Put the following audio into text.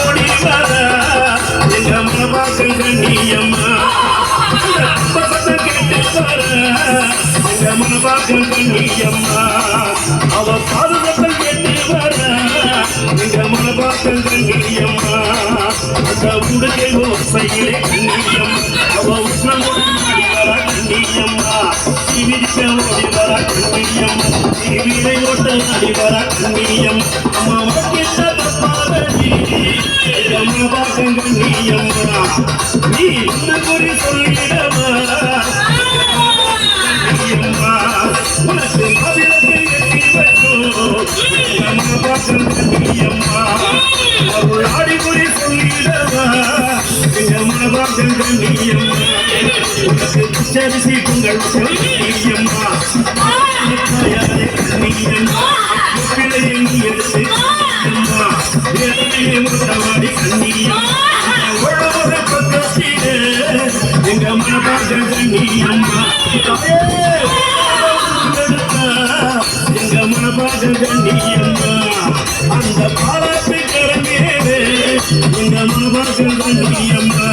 ஓடி வர எங்க மனபாக்கம் கண்ணியம்மா கேட்டு வர எங்க மனபாக்கம் கண்ணியம்மா அவ பாதுகாப்பல் கேட்டு வர எங்க மனபாக்கம் கண்ணியம்மா அந்த உடுகை ஓசையிலே கண்ணியம் அவ உஷ்ணமுடன் ஆடி வர கண்ணியம்மா விரிக்க ஓடி வர கண்ணியம் வீரை ஓட்ட ஆடி வர கண்ணியம் அம்மா கிட்ட பாதடி மனபாக்கம் கண்ணியம்மா நீ இன்னும் குறி சொல்லிடவா உனக்கு மதிலத்தை எட்டி வைக்கும் மனபாக்கம் கண்ணியம்மா அவள் ஆடிபுரி சொல்லிடவா எங்க மனபாக்கம் கண்ணியம்மா உனக்கு பிச்சரிசி பொங்கல் கண்ணியம்மா கண்ணியம்மா பிள்ளையை நீ எடுத்து கண்ணியம்மா வேலையை முட்டவாடி கண்ணியம் உழவர பக்கத்திலே எங்க மனபாக்கம் கண்ணியம்மா எங்க மனபாக்கம் கண்ணியம்மா அந்த பாராட்டு கரங்கேவே எங்க மனபாக்கம் கண்ணியம்மா